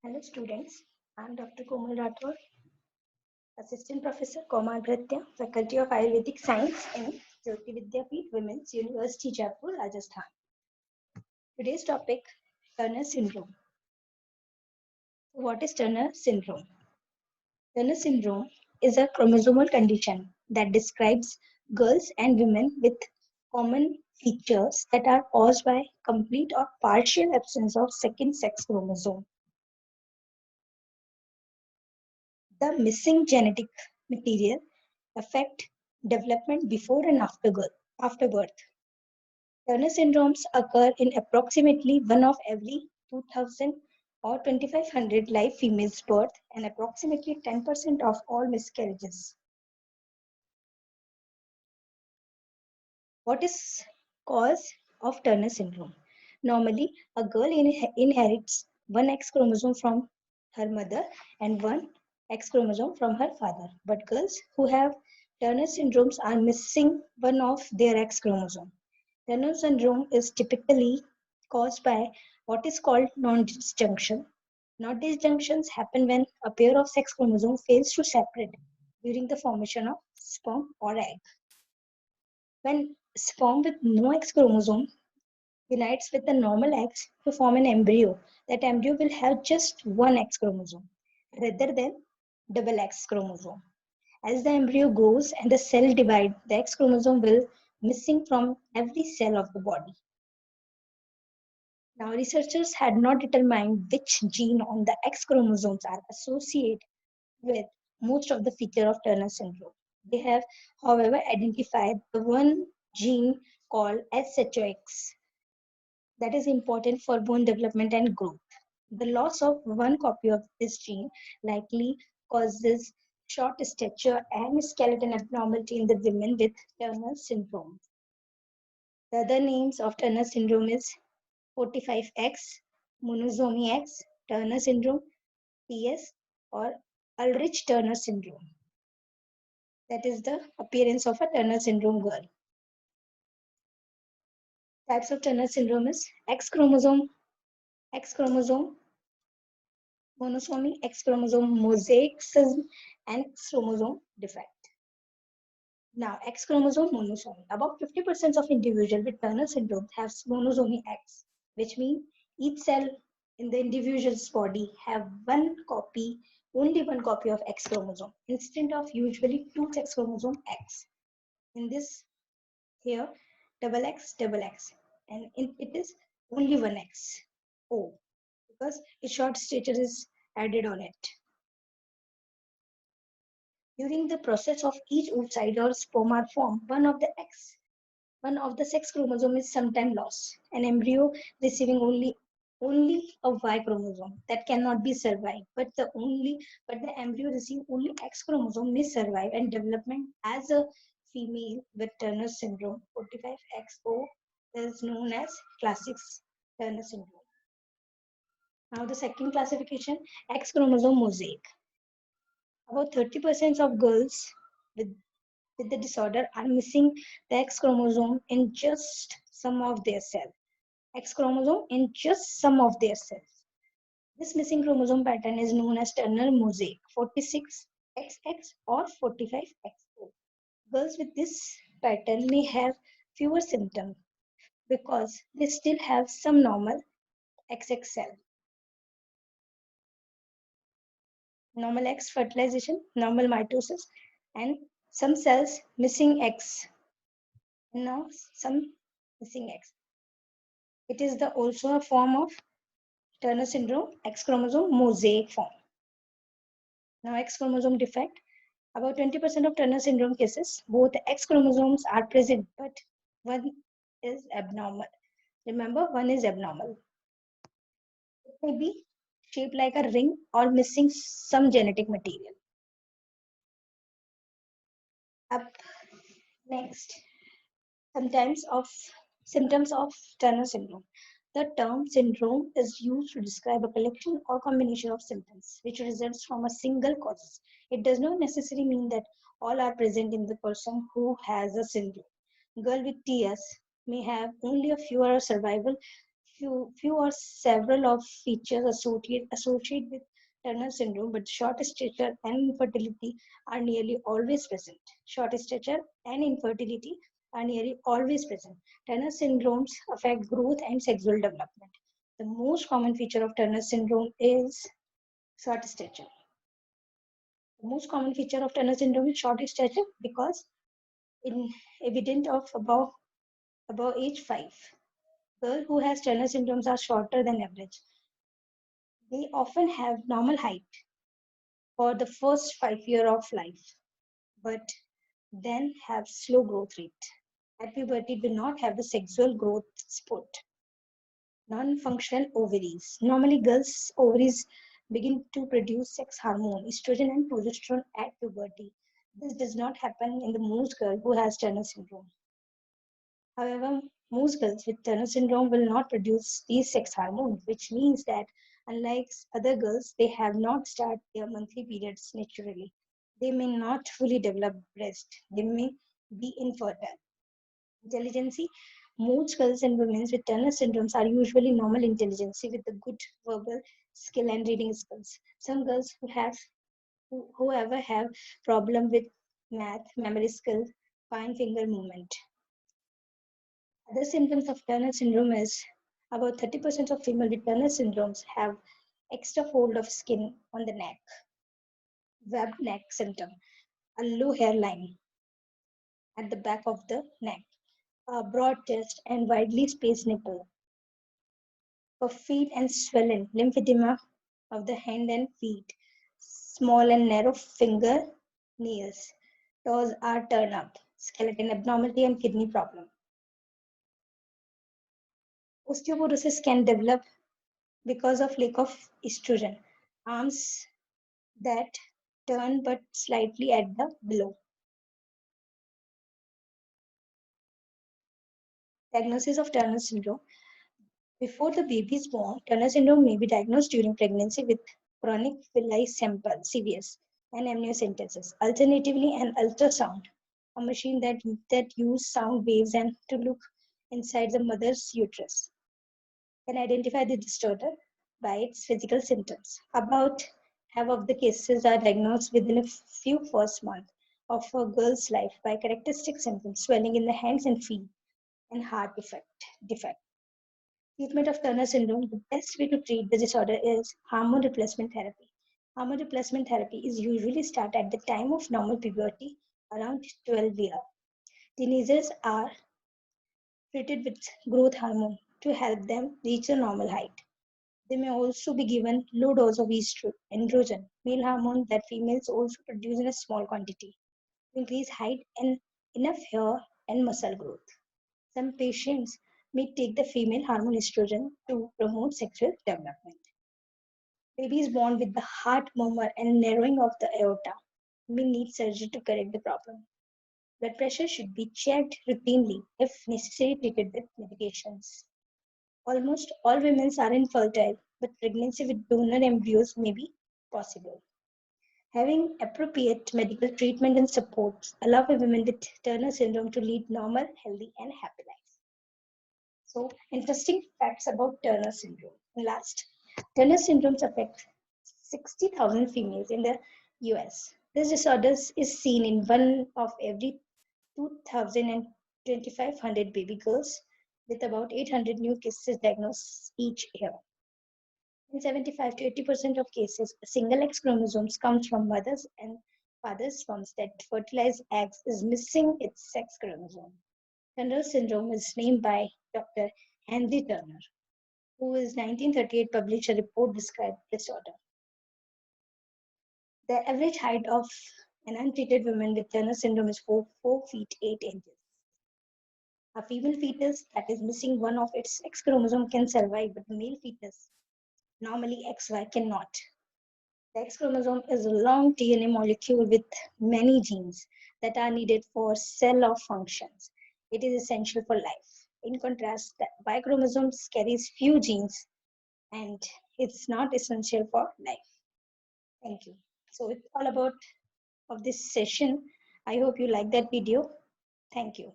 Hello students, I am Dr. KOMAL Rathore, Assistant Professor KOMAL VIDHYA, Faculty of Ayurvedic Science in JAYOTI PEET Women's University, Jaipur, Rajasthan. Today's topic, Turner Syndrome. What is Turner Syndrome? Turner Syndrome is a chromosomal condition that describes girls and women with common features that are caused by complete or partial absence of second sex chromosome. The missing genetic material affect development before and after birth. Turner syndromes occur in approximately 1 of every 2,000 or 2,500 live females' birth and approximately 10% of all miscarriages. What is cause of Turner syndrome? Normally, a girl inherits one X chromosome from her mother and one X chromosome from her father. But girls who have Turner syndromes are missing one of their X chromosome. Turner syndrome is typically caused by what is called non-disjunction. Non-disjunctions happen when a pair of sex chromosomes fails to separate during the formation of sperm or egg. When sperm with no X chromosome unites with the normal X to form an embryo, that embryo will have just one X chromosome rather than double X chromosome. As the embryo grows and the cell divides, the X chromosome will missing from every cell of the body. Now, researchers had not determined which gene on the X chromosomes are associated with most of the features of Turner syndrome. They have, however, identified the one gene called SHOX that is important for bone development and growth. The loss of one copy of this gene likely causes short stature and skeleton abnormality in the women with Turner syndrome. The other names of Turner syndrome is 45X, Monosomy X, Turner syndrome, TS, or Ulrich-Turner syndrome. That is the appearance of a Turner syndrome girl. Types of Turner syndrome is X-chromosome monosomy, X-chromosome mosaicism, and X-chromosome defect. Now, X-chromosome monosomy. About 50% of individuals with Turner syndrome have monosomy X, which means each cell in the individual's body have only one copy of X chromosome, instead of usually two sex chromosome X. In this here, double X, and it is only one X, O, because a short stature is added on it. During the process of each oocyte or sperm form, one of the sex chromosome is sometimes lost. An embryo receiving only a Y chromosome that cannot be survived, but the embryo receiving only X chromosome may survive and development as a female with Turner syndrome. 45XO is known as classic Turner syndrome. Now the second classification, X chromosome mosaic. About 30% of girls with the disorder are missing the X chromosome in just some of their cells. X chromosome in just some of their cells. This missing chromosome pattern is known as Turner mosaic, 46XX or 45XO. Girls with this pattern may have fewer symptoms because they still have some normal XX cell. Normal X fertilization, normal mitosis, and some cells missing X. Now some missing X. It is also a form of Turner syndrome, X chromosome mosaic form. Now X chromosome defect. About 20% of Turner syndrome cases, both X chromosomes are present, but one is abnormal. Remember, one is abnormal. It may be shaped like a ring or missing some genetic material. Up next, symptoms of Turner syndrome. The term syndrome is used to describe a collection or combination of symptoms which results from a single cause. It does not necessarily mean that all are present in the person who has a syndrome. Girl with TS may have only a fewer survival few or several of features associated with Turner syndrome, but short stature and infertility are nearly always present. Short stature and infertility are nearly always present. Turner syndromes affect growth and sexual development. The most common feature of Turner syndrome is short stature. The most common feature of Turner syndrome is short stature because in evident of above age 5. Girls who has Turner syndromes are shorter than average. They often have normal height for the first 5 years of life, but then have slow growth rate. At puberty, do not have the sexual growth spurt. Non-functional ovaries. Normally, girls' ovaries begin to produce sex hormone, estrogen and progesterone at puberty. This does not happen in the most girl who has Turner syndrome. However, most girls with Turner syndrome will not produce these sex hormones, which means that unlike other girls, they have not started their monthly periods naturally. They may not fully develop breast. They may be infertile. Intelligence. Most girls and women with Turner syndromes are usually normal intelligence with a good verbal skill and reading skills. Some girls whoever have problem with math, memory skill, fine finger movement. Other symptoms of Turner syndrome is about 30% of female with Turner syndromes have extra fold of skin on the neck, webbed neck symptom, a low hairline at the back of the neck, a broad chest and widely spaced nipple, puffy and swollen lymphedema of the hand and feet, small and narrow finger nails, toes are turned up, skeleton abnormality and kidney problem. Osteoporosis can develop because of lack of estrogen. Arms that turn but slightly at the below. Diagnosis of Turner syndrome. Before the baby is born, Turner syndrome may be diagnosed during pregnancy with chronic villi sample (CVS) and amniocentesis. Alternatively, an ultrasound, a machine that uses sound waves and to look inside the mother's uterus, can identify the disorder by its physical symptoms. About half of the cases are diagnosed within a few first months of a girl's life by characteristic symptoms, swelling in the hands and feet, and heart defect. Treatment of Turner syndrome, the best way to treat the disorder is hormone replacement therapy. Hormone replacement therapy is usually started at the time of normal puberty, around 12 years. Teenagers are treated with growth hormone to help them reach a normal height. They may also be given low dose of androgen, male hormone that females also produce in a small quantity to increase height and enough hair and muscle growth. Some patients may take the female hormone estrogen to promote sexual development. Babies born with the heart murmur and narrowing of the aorta may need surgery to correct the problem. Blood pressure should be checked routinely if necessary, treated with medications. Almost all women are infertile, but pregnancy with donor embryos may be possible. Having appropriate medical treatment and support allow women with Turner syndrome to lead normal, healthy, and happy lives. So, interesting facts about Turner syndrome. Last, Turner syndrome affects 60,000 females in the US. This disorder is seen in one of every 2,000 and 2,500 baby girls, with about 800 new cases diagnosed each year. In 75 to 80% of cases, a single X chromosome comes from mothers and fathers' sperms that fertilize eggs is missing its sex chromosome. Turner syndrome is named by Dr. Henry Turner, who in 1938 published a report describing disorder. The average height of an untreated woman with Turner syndrome is 4 feet 8 inches. A female fetus that is missing one of its X chromosome can survive, but the male fetus, normally XY, cannot. The X chromosome is a long DNA molecule with many genes that are needed for cell of functions. It is essential for life. In contrast, the Y chromosome carries few genes and it's not essential for life. Thank you. So it's all about of this session. I hope you like that video. Thank you.